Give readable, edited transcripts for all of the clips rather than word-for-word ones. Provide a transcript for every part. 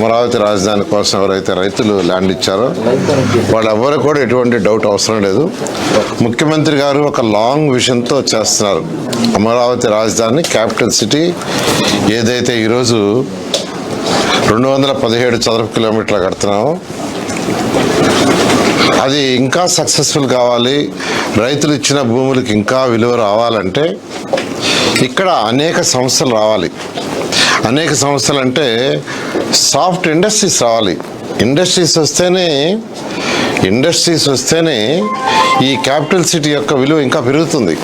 అమరావతి రాజధాని కోసం ఎవరైతే రైతులు ల్యాండ్ ఇచ్చారో వాళ్ళెవ్వరూ కూడా ఎటువంటి డౌట్ అవసరం లేదు. ముఖ్యమంత్రి గారు ఒక లాంగ్ విజన్తో చేస్తున్నారు. అమరావతి రాజధాని క్యాపిటల్ సిటీ ఏదైతే ఈరోజు 217 చదరపు కిలోమీటర్లు కడుతున్నామో అది ఇంకా సక్సెస్ఫుల్ కావాలి, రైతులు ఇచ్చిన భూములకు ఇంకా విలువ రావాలంటే ఇక్కడ అనేక సంస్థలు రావాలి. అనేక సంస్థలు అంటే సాఫ్ట్ ఇండస్ట్రీస్ రావాలి. ఇండస్ట్రీస్ వస్తేనే ఈ క్యాపిటల్ సిటీ యొక్క విలువ ఇంకా పెరుగుతుంది,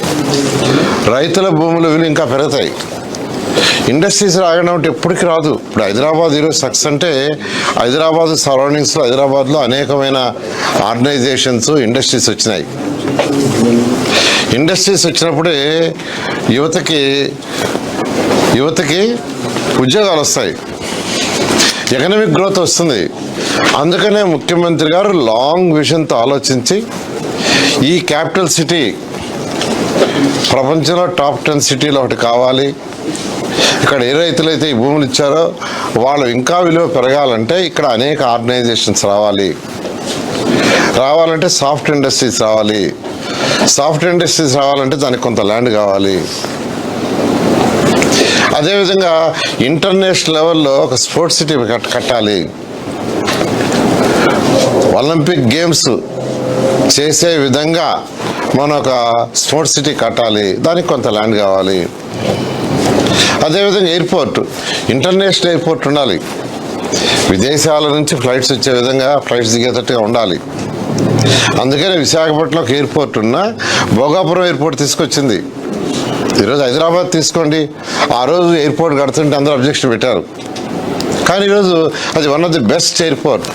రైతుల భూముల విలువ ఇంకా పెరుగుతాయి. ఇండస్ట్రీస్ రాగడం అంటే ఎప్పటికీ రాదు. ఇప్పుడు హైదరాబాద్ ఈరోజు సక్సెస్ అంటే హైదరాబాద్ సరౌండింగ్స్లో హైదరాబాద్లో అనేకమైన ఆర్గనైజేషన్స్ ఇండస్ట్రీస్ వచ్చినాయి. ఇండస్ట్రీస్ వచ్చినప్పుడే యువతకి ఉద్యోగాలు వస్తాయి, ఎకనామిక్ గ్రోత్ వస్తుంది. అందుకనే ముఖ్యమంత్రి గారు లాంగ్ విజన్తో ఆలోచించి ఈ క్యాపిటల్ సిటీ ప్రపంచంలో టాప్ 10 సిటీలో ఒకటి కావాలి. ఇక్కడ ఏ రైతులైతే ఈ భూములు ఇచ్చారో వాళ్ళు ఇంకా విలువ పెరగాలంటే ఇక్కడ అనేక ఆర్గనైజేషన్స్ రావాలంటే సాఫ్ట్ ఇండస్ట్రీస్ రావాలి. సాఫ్ట్ ఇండస్ట్రీస్ రావాలంటే దానికి కొంత ల్యాండ్ కావాలి. అదేవిధంగా ఇంటర్నేషనల్ లెవెల్లో ఒక స్పోర్ట్స్ సిటీ కట్టాలి. ఒలింపిక్ గేమ్స్ చేసే విధంగా మనం ఒక స్పోర్ట్స్ సిటీ కట్టాలి, దానికి కొంత ల్యాండ్ కావాలి. అదేవిధంగా ఎయిర్పోర్ట్, ఇంటర్నేషనల్ ఎయిర్పోర్ట్ ఉండాలి. విదేశాల నుంచి ఫ్లైట్స్ వచ్చే విధంగా ఫ్లైట్స్ దిగేటట్టుగా ఉండాలి. అందుకనే విశాఖపట్నంలో ఎయిర్పోర్ట్ ఉన్న భోగాపురం ఎయిర్పోర్ట్ తీసుకొచ్చింది. ఈరోజు హైదరాబాద్ తీసుకోండి, ఆ రోజు ఎయిర్పోర్ట్ కడుతుంటే అందరూ అబ్జెక్షన్ పెట్టారు. కానీ ఈరోజు అది one of the best airport.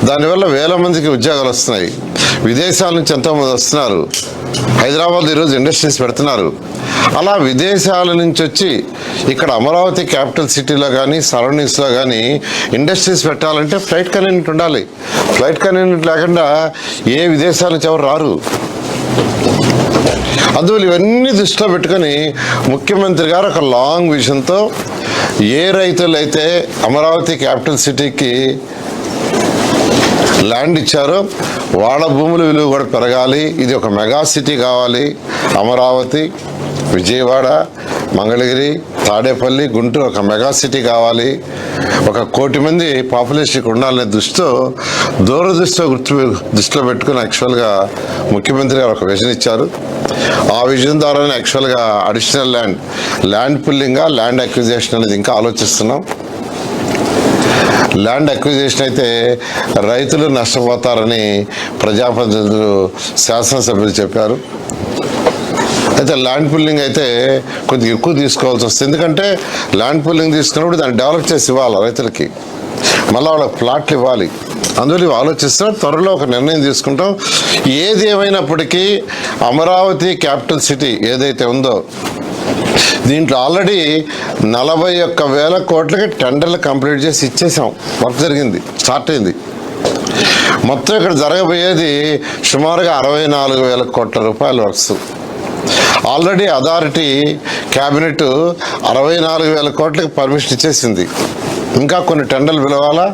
దానివల్ల వేల మందికి ఉద్యోగాలు వస్తున్నాయి, విదేశాల నుంచి ఎంతోమంది వస్తున్నారు. హైదరాబాద్ ఈరోజు ఇండస్ట్రీస్ పెడుతున్నారు. అలా విదేశాల నుంచి వచ్చి ఇక్కడ అమరావతి క్యాపిటల్ సిటీలో కానీ సరౌండింగ్స్లో కానీ ఇండస్ట్రీస్ పెట్టాలంటే ఫ్లైట్ కన్వీనియంట్ ఉండాలి. ఫ్లైట్ కన్వీనియంట్ లేకుండా ఏ విదేశాల నుంచి ఎవరు రారు. అందువల్ల ఇవన్నీ దృష్టిలో పెట్టుకొని ముఖ్యమంత్రి గారు ఒక లాంగ్ విజన్తో ఏ రైతులైతే అమరావతి క్యాపిటల్ సిటీకి ల్యాండ్ ఇచ్చారో వాళ్ళ భూముల విలువ కూడా పెరగాలి. ఇది ఒక మెగా సిటీ కావాలి. అమరావతి, విజయవాడ, మంగళగిరి, తాడేపల్లి, గుంటూరు ఒక మెగా సిటీ కావాలి. 1 కోటి మంది పాపులేషన్కి ఉండాలనే దృష్టిలో పెట్టుకుని యాక్చువల్గా ముఖ్యమంత్రి గారు ఒక విజన్ ఇచ్చారు. ఆ విజన్ ద్వారానే యాక్చువల్గా అడిషనల్ ల్యాండ్ పుల్లింగ్గా ల్యాండ్ అక్విజిషన్ అనేది ఇంకా ఆలోచిస్తున్నాం. ల్యాండ్ అక్విజిషన్ అయితే రైతులు నష్టపోతారని ప్రజాప్రతినిధులు, శాసనసభ్యులు చెప్పారు. అయితే ల్యాండ్ పుల్లింగ్ అయితే కొద్దిగా ఎక్కువ తీసుకోవాల్సి వస్తుంది. ఎందుకంటే ల్యాండ్ పుల్లింగ్ తీసుకున్నప్పుడు దాన్ని డెవలప్ చేసి ఇవ్వాలి రైతులకి, మళ్ళీ వాళ్ళకి ప్లాట్లు ఇవ్వాలి. అందువల్ల ఇవి ఆలోచిస్తున్నా త్వరలో ఒక నిర్ణయం తీసుకుంటాం. ఏది ఏమైనప్పటికీ అమరావతి క్యాపిటల్ సిటీ ఏదైతే ఉందో దీంట్లో ఆల్రెడీ 41,000 కోట్లకి టెండర్లు కంప్లీట్ చేసి ఇచ్చేసాం. వర్క్ జరిగింది, స్టార్ట్ అయింది. మొత్తం ఇక్కడ జరగబోయేది సుమారుగా 64,000 కోట్ల రూపాయల వర్క్స్. ఆల్రెడీ అథారిటీ క్యాబినెట్ 64,000 కోట్లకి పర్మిషన్ ఇచ్చేసింది. ఇంకా కొన్ని టెండర్లు పిలవాలా,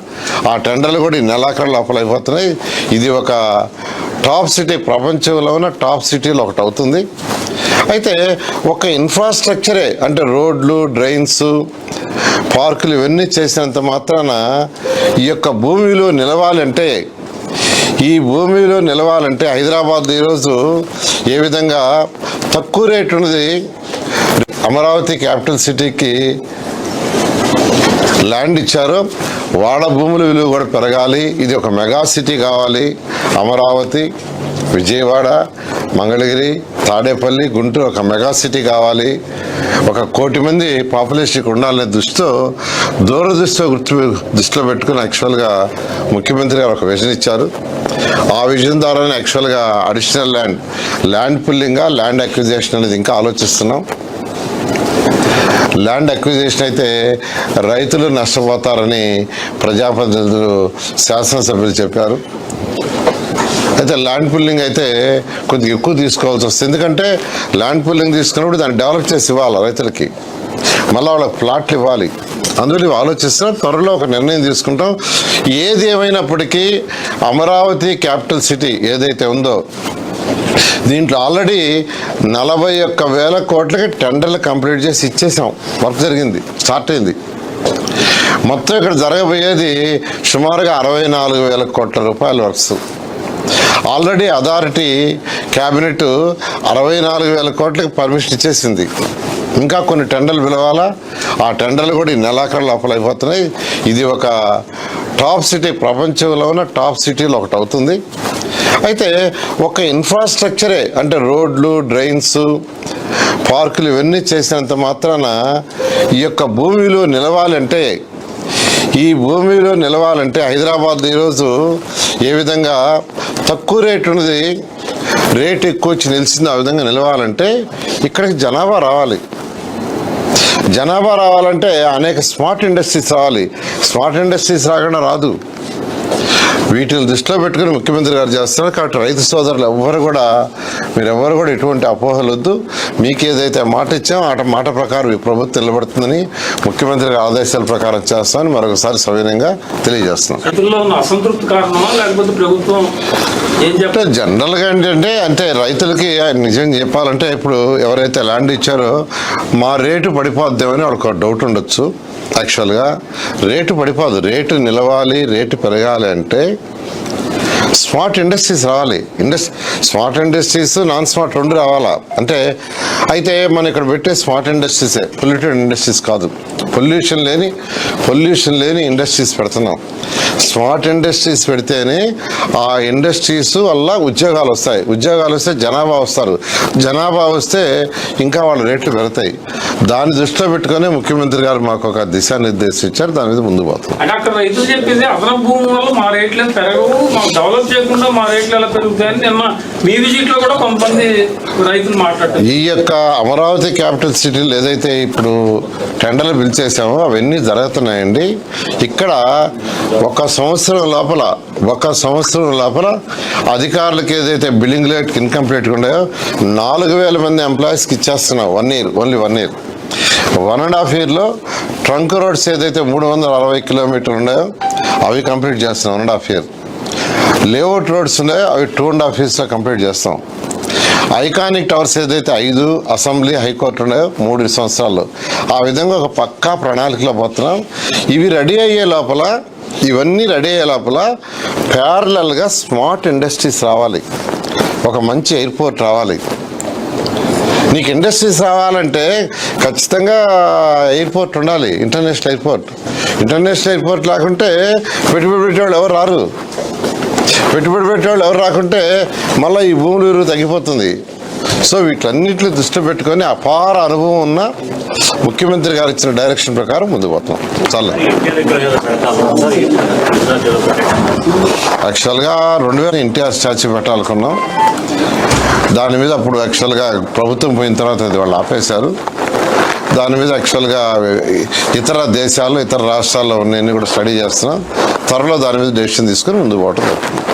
ఆ టెండర్లు కూడా ఈ నెలాఖరు లోపల అయిపోతున్నాయి. ఇది ఒక టాప్ సిటీ, ప్రపంచంలో ఉన్న టాప్ సిటీలో ఒకటి అవుతుంది. అయితే ఒక ఇన్ఫ్రాస్ట్రక్చరే అంటే రోడ్లు, డ్రైన్స్, పార్కులు ఇవన్నీ చేసినంత మాత్రాన ఈ యొక్క భూమి విలువ నిలవాలంటే హైదరాబాద్ ఈరోజు ఏ విధంగా తక్కువ రేటు ఉన్నది అమరావతి క్యాపిటల్ సిటీకి ల్యాండ్ ఇచ్చారో వాళ్ళ భూముల విలువ కూడా పెరగాలి. ఇది ఒక మెగా సిటీ కావాలి. అమరావతి, విజయవాడ, మంగళగిరి, తాడేపల్లి, గుంటూరు ఒక మెగా సిటీ కావాలి. 1 కోటి మంది పాపులేషన్కి ఉండాలనే దృష్టిలో పెట్టుకుని యాక్చువల్గా ముఖ్యమంత్రి గారు ఒక విజన్ ఇచ్చారు. ఆ విజన్ ద్వారానే యాక్చువల్గా అడిషనల్ ల్యాండ్ పుల్లింగ్గా ల్యాండ్ అక్విజిషన్ అనేది ఇంకా ఆలోచిస్తున్నాం. ల్యాండ్ అక్విజిషన్ అయితే రైతులు నష్టపోతారని ప్రజాప్రతినిధులు, శాసనసభ్యులు చెప్పారు. అయితే ల్యాండ్ పుల్లింగ్ అయితే కొద్దిగా ఎక్కువ తీసుకోవాల్సి వస్తుంది. ఎందుకంటే ల్యాండ్ పుల్లింగ్ తీసుకున్నప్పుడు దాన్ని డెవలప్ చేసి ఇవ్వాలి రైతులకి, మళ్ళీ వాళ్ళకి ప్లాట్లు ఇవ్వాలి. అందులో ఇవి ఆలోచిస్తున్నాం. త్వరలో ఒక నిర్ణయం తీసుకుంటాం. ఏది ఏమైనప్పటికీ అమరావతి క్యాపిటల్ సిటీ ఏదైతే ఉందో దీంట్లో ఆల్రెడీ 41,000 కోట్లకి టెండర్లు కంప్లీట్ చేసి ఇచ్చేసాం. వర్క్ జరిగింది, స్టార్ట్ అయింది. మొత్తం ఇక్కడ జరగబోయేది సుమారుగా 64,000 కోట్ల రూపాయల వర్క్స్. ఆల్రెడీ అథారిటీ క్యాబినెట్ 64,000 కోట్లకి పర్మిషన్ ఇచ్చేసింది. ఇంకా కొన్ని టెండర్లు పిలవాలా. ఆ టెండర్లు కూడా ఈ నెలాఖరు లోపల అయిపోతున్నాయి. ఇది ఒక టాప్ సిటీ, ప్రపంచంలో ఉన్న టాప్ సిటీలో ఒకటి అవుతుంది. అయితే ఒక ఇన్ఫ్రాస్ట్రక్చరే అంటే రోడ్లు, డ్రైన్స్, పార్కులు ఇవన్నీ చేసినంత మాత్రాన ఈ యొక్క భూమిలో నిలవాలంటే, ఈ భూమిలో నిలవాలంటే హైదరాబాద్ ఈరోజు ఏ విధంగా తక్కువ రేటు ఉన్నది, రేటు ఎక్కువ వచ్చి నిలిచింది, ఆ విధంగా నిలవాలంటే ఇక్కడికి జనాభా రావాలి. జనాభా రావాలంటే అనేక స్మార్ట్ ఇండస్ట్రీస్ రావాలి. స్మార్ట్ ఇండస్ట్రీస్ రాకుండా రాదు. వీటిని దృష్టిలో పెట్టుకుని ముఖ్యమంత్రి గారు చేస్తున్నారు. కాబట్టి రైతు సోదరులు మీరెవ్వరు కూడా ఎటువంటి అపోహలు వద్దు. మీకు ఏదైతే మాట ఇచ్చామో ఆ మాట ప్రకారం ఈ ప్రభుత్వం నిలబడుతుందని, ముఖ్యమంత్రి గారి ఆదేశాల ప్రకారం చేస్తామని మరొకసారి సవినయంగా తెలియజేస్తున్నాం. అసంతృప్తి కారణమా లేకపోతే ప్రభుత్వం ఏం చెప్తే జనరల్గా ఏంటంటే అంటే రైతులకి నిజం చెప్పాలంటే ఇప్పుడు ఎవరైతే ల్యాండ్ ఇచ్చారో మా రేటు పడిపోద్దామని వాళ్ళకి డౌట్ ఉండొచ్చు. యాక్చువల్గా రేటు పడిపోదు. రేటు నిలవాలి, రేటు పెరగాలి అంటే స్మార్ట్ ఇండస్ట్రీస్ రావాలి. స్మార్ట్ ఇండస్ట్రీస్, నాన్ స్మార్ట్ రెండు రావాలా. అంటే అయితే మనం ఇక్కడ పెట్టే స్మార్ట్ ఇండస్ట్రీసే, పొల్యూటెడ్ ఇండస్ట్రీస్ కాదు. పొల్యూషన్ లేని ఇండస్ట్రీస్ పెడుతున్నాం. స్మార్ట్ ఇండస్ట్రీస్ పెడితేనే ఆ ఇండస్ట్రీస్ వల్ల ఉద్యోగాలు వస్తాయి. ఉద్యోగాలు వస్తే జనాభా వస్తారు. జనాభా వస్తే ఇంకా వాళ్ళ రేట్లు పెడతాయి. దాన్ని దృష్టిలో పెట్టుకునే ముఖ్యమంత్రి గారు మాకు ఒక దిశానిర్దేశం ఇచ్చారు. దాని మీద ముందు పోతాం. అంటే అక్కడ రైతులు చెప్పేది అదనపు భూమి వల్ల మా రేట్లు పెరగవు, మాకు డెవలప్ చేయకుండా మా రేట్లు ఎలా పెరుగుతాయని నిన్న మీ విజిట్ లో కూడా కొంతమంది రైతులు మాట్లాడారు. ఈ యొక్క అమరావతి క్యాపిటల్ సిటీలు ఏదైతే ఇప్పుడు టెండర్లు పిలిచేసామో అవన్నీ జరుగుతున్నాయండి. ఇక్కడ ఒక సంవత్సరం లోపల అధికారులకు ఏదైతే బిల్డింగ్ రేట్ ఇన్కంప్లీట్గా ఉన్నాయో 4,000 మంది ఎంప్లాయీస్కి ఇచ్చేస్తున్నాం. 1 year, ఓన్లీ 1 year. 1.5 yearలో ట్రంక్ రోడ్స్ ఏదైతే 360 కిలోమీటర్లు ఉన్నాయో అవి కంప్లీట్ చేస్తున్నాం 1.5 year. లేఅవుట్ రోడ్స్ ఉన్నాయో అవి 2.5 yearsలో కంప్లీట్ చేస్తాం. ఐకానిక్ టవర్స్ ఏదైతే 5 అసెంబ్లీ, హైకోర్టు ఉన్నాయో 3 సంవత్సరాల్లో. ఆ విధంగా ఒక పక్కా ప్రణాళికలో పోతున్నాం. ఇవన్నీ రెడీ అయ్యే లోపల ప్యారలల్గా స్మార్ట్ ఇండస్ట్రీస్ రావాలి. ఒక మంచి ఎయిర్పోర్ట్ రావాలి. నీకు ఇండస్ట్రీస్ రావాలంటే ఖచ్చితంగా ఎయిర్పోర్ట్ ఉండాలి, ఇంటర్నేషనల్ ఎయిర్పోర్ట్ లేకుంటే పెట్టుబడి పెట్టేవాళ్ళు ఎవరు రాకుంటే మళ్ళీ ఈ భూముల విలువ తగ్గిపోతుంది. సో వీటన్నిటిని దృష్టి పెట్టుకొని అపార అనుభవం ఉన్న ముఖ్యమంత్రి గారు ఇచ్చిన డైరెక్షన్ ప్రకారం ముందుకు పోతాం. చాలా యాక్చువల్గా 2000 ఎన్టీఆర్ స్టాచ్యూ పెట్టాలనుకున్నాం. దాని మీద అప్పుడు యాక్చువల్గా ప్రభుత్వం పోయిన తర్వాత అది వాళ్ళు ఆపేశారు. దాని మీద యాక్చువల్గా ఇతర దేశాలు, ఇతర రాష్ట్రాల్లో ఉన్నాయని కూడా స్టడీ చేస్తున్నాం. త్వరలో దాని మీద డెసిషన్ తీసుకొని ముందుకు పోవటం జరుగుతుంది.